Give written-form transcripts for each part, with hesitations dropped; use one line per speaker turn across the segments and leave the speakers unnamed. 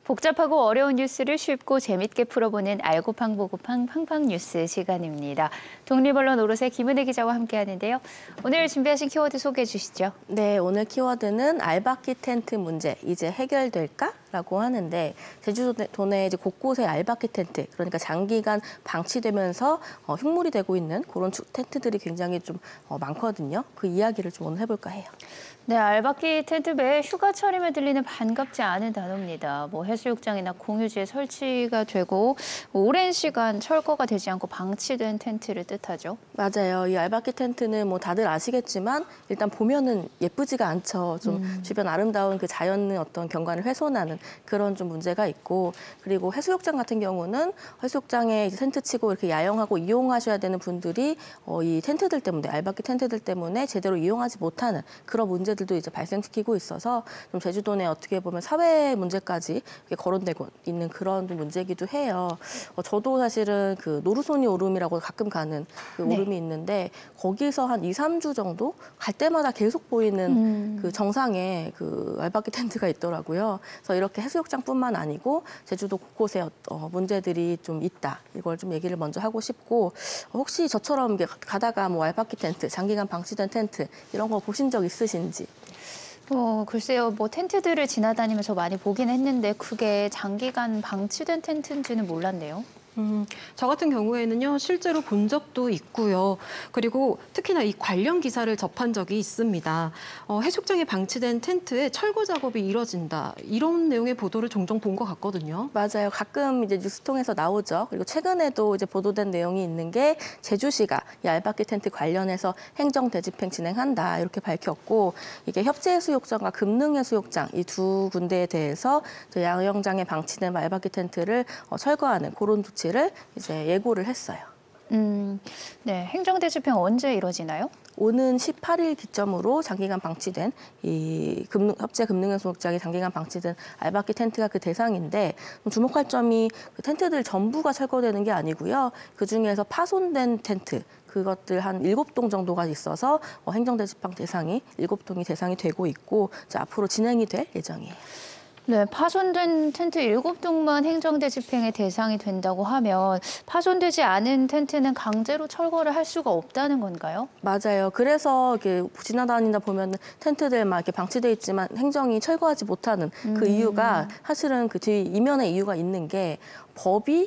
복잡하고 어려운 뉴스를 쉽고 재밌게 풀어보는 알고팡 보고팡 팡팡 뉴스 시간입니다. 독립언론 오롯의 김은혜 기자와 함께하는데요. 오늘 준비하신 키워드 소개해 주시죠.
네, 오늘 키워드는 알바끼 텐트 문제 이제 해결될까? 라고 하는데 제주도 내 이제 곳곳에 알바끼 텐트, 그러니까 장기간 방치되면서 흉물이 되고 있는 그런 텐트들이 굉장히 좀 많거든요. 그 이야기를 좀 오늘 해볼까 해요.
네, 알바끼 텐트 외에 휴가철이면 들리는 반갑지 않은 단어입니다. 해수욕장이나 공유지에 설치가 되고 오랜 시간 철거가 되지 않고 방치된 텐트를 뜻하죠.
맞아요. 이 알바끼 텐트는 다들 아시겠지만 일단 보면은 예쁘지가 않죠. 좀 주변 아름다운 그 자연의 어떤 경관을 훼손하는 그런 좀 문제가 있고, 그리고 해수욕장 같은 경우는 해수욕장에 이제 텐트 치고 이렇게 야영하고 이용하셔야 되는 분들이 이 텐트들 때문에, 알바끼 텐트들 때문에 제대로 이용하지 못하는 그런 문제들도 이제 발생시키고 있어서 좀 제주도 내 어떻게 보면 사회 문제까지 거론되고 있는 그런 문제이기도 해요. 저도 사실은 그 노루소니 오름이라고 가끔 가는 그 오름이 있는데 거기서 한 2, 3주 정도 갈 때마다 계속 보이는 그 정상에 그 알바끼 텐트가 있더라고요. 그래서 이렇게 해수욕장뿐만 아니고 제주도 곳곳에 문제들이 좀 있다. 이걸 좀 얘기를 먼저 하고 싶고, 혹시 저처럼 가다가 알바끼 텐트, 장기간 방치된 텐트 이런 거 보신 적 있으신지?
글쎄요, 텐트들을 지나다니면서 많이 보긴 했는데 그게 장기간 방치된 텐트인지는 몰랐네요.
저 같은 경우에는요, 실제로 본 적도 있고요. 그리고 특히나 이 관련 기사를 접한 적이 있습니다. 해수욕장에 방치된 텐트에 철거 작업이 이뤄진다. 이런 내용의 보도를 종종 본 것 같거든요.
맞아요. 가끔 이제 뉴스 통해서 나오죠. 그리고 최근에도 이제 보도된 내용이 있는 게 제주시가 이 알바끼 텐트 관련해서 행정 대집행 진행한다 이렇게 밝혔고, 이게 협재해수욕장과 금능해수욕장 이 두 군데에 대해서 야영장에 방치된 알바끼 텐트를 철거하는 그런 조치를 이제 예고를 했어요.
네, 행정 대집행 언제 이루어지나요?
오는 18일 기점으로 장기간 방치된 이 협재 금능해수욕장이 장기간 방치된 알바끼 텐트가 그 대상인데, 주목할 점이 그 텐트들 전부가 철거되는 게 아니고요. 그 중에서 파손된 텐트, 그것들 한 7동 정도가 있어서 행정대집행 대상이 7동이 대상이 되고 있고, 이제 앞으로 진행이 될 예정이에요.
네, 파손된 텐트 7동만 행정대집행의 대상이 된다고 하면 파손되지 않은 텐트는 강제로 철거를 할 수가 없다는 건가요?
맞아요. 그래서 이렇게 지나다니다 보면 텐트들 막 이렇게 방치돼 있지만 행정이 철거하지 못하는 그 이유가, 사실은 그 뒤 이면에 이유가 있는 게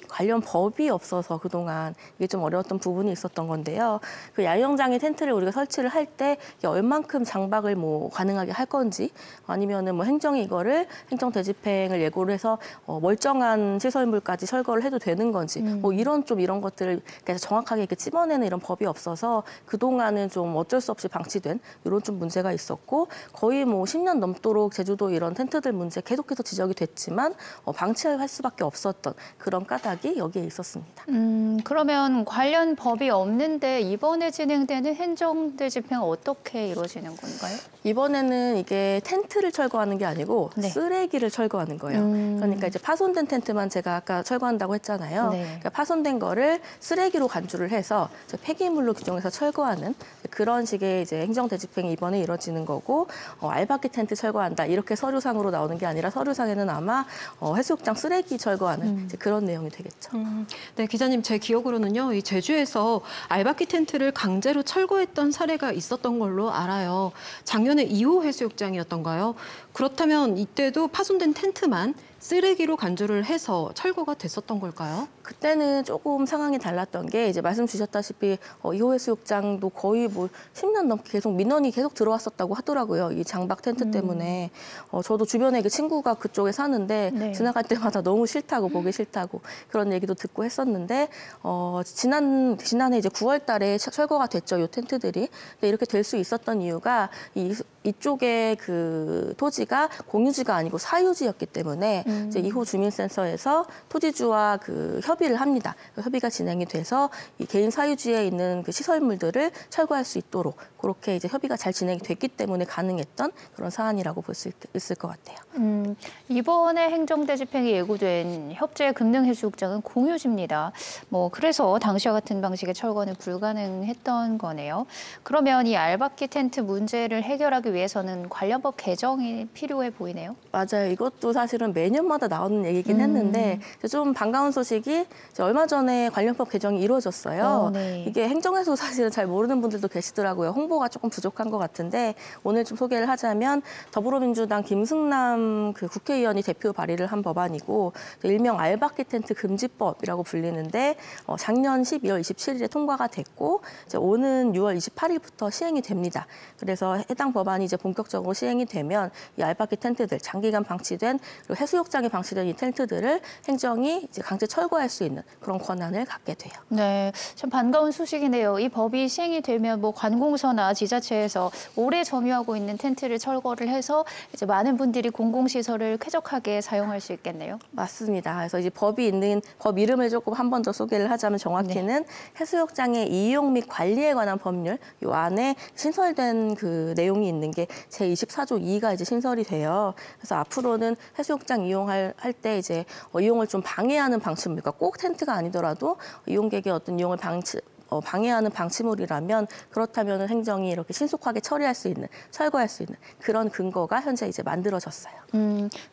관련 법이 없어서 그동안 이게 좀 어려웠던 부분이 있었던 건데요. 그 야영장에 텐트를 우리가 설치를 할 때 얼만큼 장박을 가능하게 할 건지, 아니면은 행정이 이거를 행정 대집행을 예고를 해서 멀쩡한 시설물까지 철거를 해도 되는 건지, 이런 것들을 정확하게 이렇게 찝어내는 이런 법이 없어서 그동안은 좀 어쩔 수 없이 방치된 이런 좀 문제가 있었고, 거의 10년 넘도록 제주도 이런 텐트들 문제 계속해서 지적이 됐지만 방치할 수밖에 없었던 그런 까닭이 여기에 있었습니다.
그러면 관련 법이 없는데 이번에 진행되는 행정대집행은 어떻게 이루어지는 건가요?
이번에는 이게 텐트를 철거하는 게 아니고 쓰레기를 철거하는 거예요. 그러니까 이제 파손된 텐트만 제가 아까 철거한다고 했잖아요. 그러니까 파손된 거를 쓰레기로 간주를 해서 폐기물로 규정해서 철거하는 그런 식의 이제 행정대집행이 이번에 이루어지는 거고, 알바끼 텐트 철거한다 이렇게 서류상으로 나오는 게 아니라 서류상에는 아마 해수욕장 쓰레기 철거하는 이제 그런 내용이 되겠죠.
네, 기자님, 제 기억으로는요, 이 제주에서 알바끼 텐트를 강제로 철거했던 사례가 있었던 걸로 알아요. 작년에 2호 해수욕장이었던가요? 그렇다면 이때도 파손된 텐트만 쓰레기로 간주를 해서 철거가 됐었던 걸까요?
그때는 조금 상황이 달랐던 게, 이제 말씀 주셨다시피 2호 해수욕장도 거의 10년 넘게 계속 민원이 계속 들어왔었다고 하더라고요. 이 장박 텐트 때문에. 저도 주변에 친구가 그쪽에 사는데 지나갈 때마다 너무 싫다고, 보기 싫다고 그런 얘기도 듣고 했었는데, 지난해 이제 9월 달에 철거가 됐죠, 이 텐트들이. 근데 이렇게 될 수 있었던 이유가 이쪽에 그 토지가 공유지가 아니고 사유지였기 때문에 이제 2호 주민센터에서 토지주와 그 협의를 합니다. 협의가 진행이 돼서 이 개인 사유지에 있는 그 시설물들을 철거할 수 있도록 그렇게 이제 협의가 잘 진행이 됐기 때문에 가능했던 그런 사안이라고 볼 수 있을 것 같아요.
이번에 행정대집행이 예고된 협재 금능해수욕장은 공유지입니다. 그래서 당시와 같은 방식의 철거는 불가능했던 거네요. 그러면 이 알바끼 텐트 문제를 해결하기 해소하기 위해서는 관련법 개정이 필요해 보이네요.
맞아요. 이것도 사실은 매년마다 나오는 얘기긴 했는데 좀 반가운 소식이 이제 얼마 전에 관련법 개정이 이루어졌어요.
네.
이게 행정에서 사실은 잘 모르는 분들도 계시더라고요. 홍보가 조금 부족한 것 같은데 오늘 좀 소개를 하자면 더불어민주당 김승남 그 국회의원이 대표 발의를 한 법안이고 일명 알바끼 텐트 금지법이라고 불리는데 작년 12월 27일에 통과가 됐고 이제 오는 6월 28일부터 시행이 됩니다. 그래서 해당 법안이 이제 본격적으로 시행이 되면 이 알바끼 텐트들 장기간 방치된 그리고 해수욕장에 방치된 이 텐트들을 행정이 이제 강제 철거할 수 있는 그런 권한을 갖게 돼요.
네, 참 반가운 소식이네요. 이 법이 시행이 되면 뭐 관공서나 지자체에서 오래 점유하고 있는 텐트를 철거를 해서 이제 많은 분들이 공공시설을 쾌적하게 사용할 수 있겠네요.
맞습니다. 그래서 이제 법이 있는 법 이름을 조금 한 번 더 소개를 하자면 정확히는 해수욕장의 이용 및 관리에 관한 법률 이 안에 신설된 그 내용이 있는 게 제24조 2가 이제 신설이 돼요. 그래서 앞으로는 해수욕장 이용할 때 이제 이용을 좀 방해하는 방침물, 그러니까 꼭 텐트가 아니더라도 이용객의 어떤 이용을 방해하는 방치물이라면 그렇다면 행정이 이렇게 신속하게 처리할 수 있는, 철거할 수 있는 그런 근거가 현재 이제 만들어졌어요.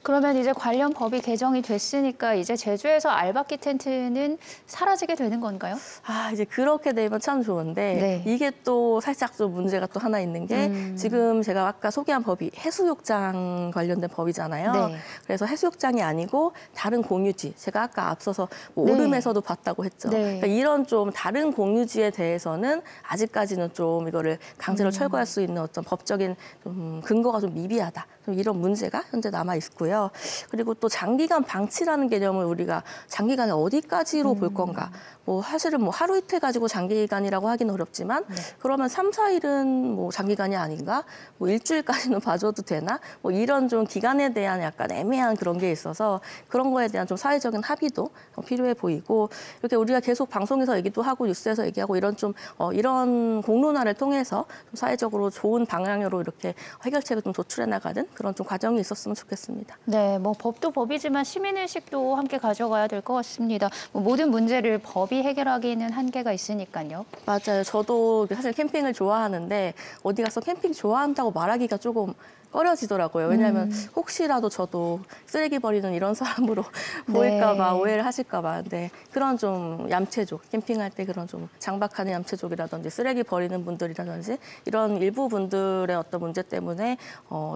그러면 이제 관련 법이 개정이 됐으니까 이제 제주에서 알바끼 텐트는 사라지게 되는 건가요?
아, 이제 그렇게 되면 참 좋은데
네.
이게 또 살짝 좀 문제가 또 하나 있는 게 지금 제가 아까 소개한 법이 해수욕장 관련된 법이잖아요.
네.
그래서 해수욕장이 아니고 다른 공유지, 제가 아까 앞서서 뭐
네.
오름에서도 봤다고 했죠.
네.
그러니까 이런 좀 다른 공유지에 대해서는 아직까지는 좀 이거를 강제로 철거할 수 있는 어떤 법적인 좀 근거가 좀 미비하다. 좀 이런 문제가 현재 남아 있고요. 그리고 또 장기간 방치라는 개념을 우리가 장기간에 어디까지로 볼 건가? 뭐 사실은 뭐 하루 이틀 가지고 장기간이라고 하긴 어렵지만 그러면 3, 4일은 뭐 장기간이 아닌가? 뭐 일주일까지는 봐줘도 되나? 뭐 이런 좀 기간에 대한 약간 애매한 그런 게 있어서 그런 거에 대한 좀 사회적인 합의도 필요해 보이고 이렇게 우리가 계속 방송에서 얘기도 하고 뉴스에서 얘기하고 이런 좀 이런 공론화를 통해서 좀 사회적으로 좋은 방향으로 이렇게 해결책을 좀 도출해 나가는 그런 좀 과정이 있었으면 좋겠습니다.
네, 뭐 법도 법이지만 시민의식도 함께 가져가야 될 것 같습니다. 뭐 모든 문제를 법이 해결하기는 한계가 있으니까요.
맞아요. 저도 사실 캠핑을 좋아하는데 어디 가서 캠핑 좋아한다고 말하기가 조금 꺼려지더라고요. 왜냐하면 혹시라도 저도 쓰레기 버리는 이런 사람으로 보일까 봐 오해를 하실까 봐. 근데 그런 좀 얌체족, 캠핑할 때 그런 좀 장박하는 얌체족이라든지 쓰레기 버리는 분들이라든지 이런 일부 분들의 어떤 문제 때문에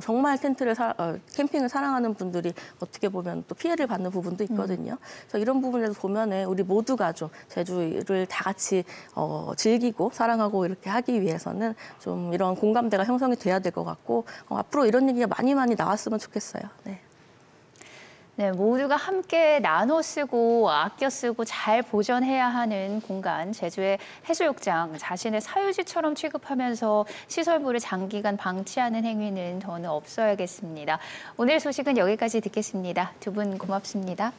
정말 캠핑을 사랑하는 분들이 어떻게 보면 또 피해를 받는 부분도 있거든요. 그래서 이런 부분에서 보면은 우리 모두가 좀 제주를 다 같이 즐기고 사랑하고 이렇게 하기 위해서는 좀 이런 공감대가 형성이 돼야 될 것 같고 앞으로 이런 얘기가 많이 나왔으면 좋겠어요. 네.
네, 모두가 함께 나눠 쓰고 아껴 쓰고 잘 보존해야 하는 공간, 제주의 해수욕장, 자신의 사유지처럼 취급하면서 시설물을 장기간 방치하는 행위는 더는 없어야겠습니다. 오늘 소식은 여기까지 듣겠습니다. 두 분 고맙습니다.